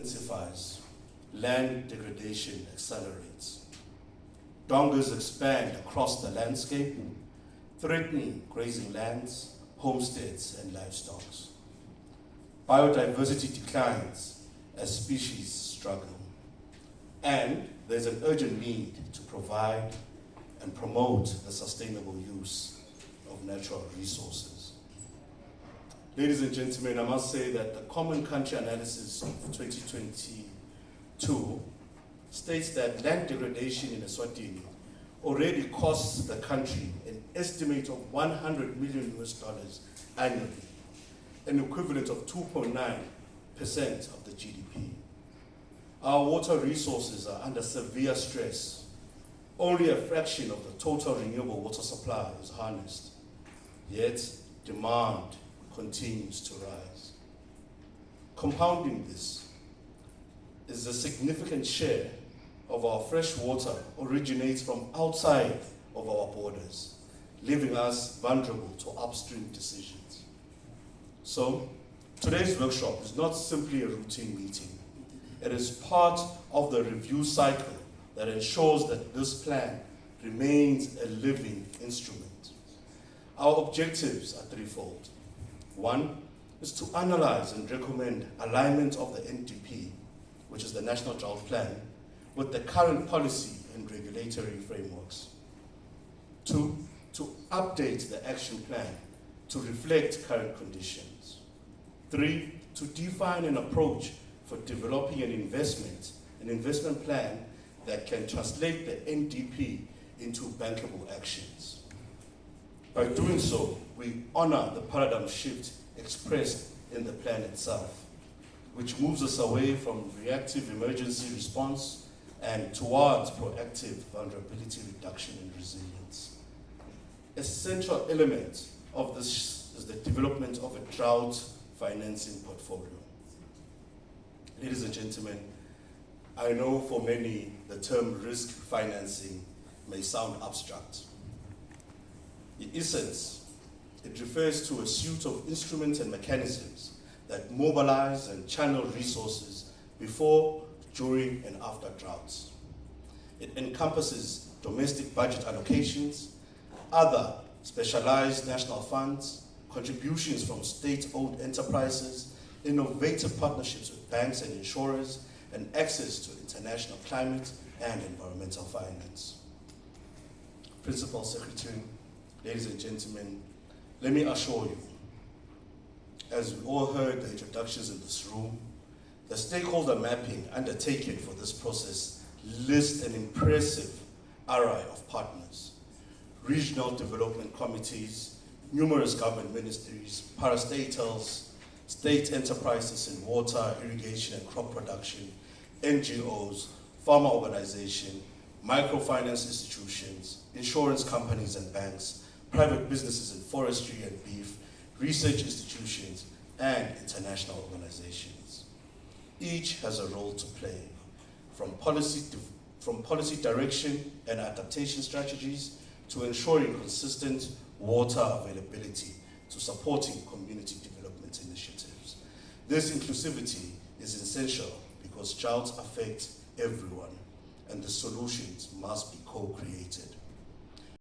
intensifies, land degradation accelerates. Dongas expand across the landscape, threatening grazing lands, homesteads, and livestock. Biodiversity declines as species struggle. And there's an urgent need to provide and promote the sustainable use of natural resources. Ladies and gentlemen, I must say that the Common Country Analysis of 2022 states that land degradation in Eswatini already costs the country an estimate of $100 million annually, an equivalent of 2.9% of the GDP. Our water resources are under severe stress. Only a fraction of the total renewable water supply is harnessed, yet demand continues to rise. Compounding this is a significant share of our fresh water originates from outside of our borders, leaving us vulnerable to upstream decisions. So, today's workshop is not simply a routine meeting. It is part of the review cycle that ensures that this plan remains a living instrument. Our objectives are threefold. One is to analyze and recommend alignment of the NDP, which is the National Drought Plan, with the current policy and regulatory frameworks. Two, to update the action plan to reflect current conditions. Three, to define an approach for developing an investment plan that can translate the NDP into bankable actions. By doing so, we honor the paradigm shift expressed in the plan itself, which moves us away from reactive emergency response and towards proactive vulnerability reduction and resilience. A central element of this is the development of a drought financing portfolio. Ladies and gentlemen, I know for many the term risk financing may sound abstract. In essence, it refers to a suite of instruments and mechanisms that mobilize and channel resources before, during, and after droughts. It encompasses domestic budget allocations, other specialized national funds, contributions from state-owned enterprises, innovative partnerships with banks and insurers, and access to international climate and environmental finance. Principal Secretary, ladies and gentlemen, let me assure you, as we all heard the introductions in this room, the stakeholder mapping undertaken for this process lists an impressive array of partners: regional development committees, numerous government ministries, parastatals, state enterprises in water, irrigation, and crop production, NGOs, farmer organizations, microfinance institutions, insurance companies and banks, private businesses in forestry and beef, research institutions, and international organizations. Each has a role to play, from policy direction and adaptation strategies to ensuring consistent water availability to supporting community development initiatives. This inclusivity is essential because droughts affect everyone, and the solutions must be co-created.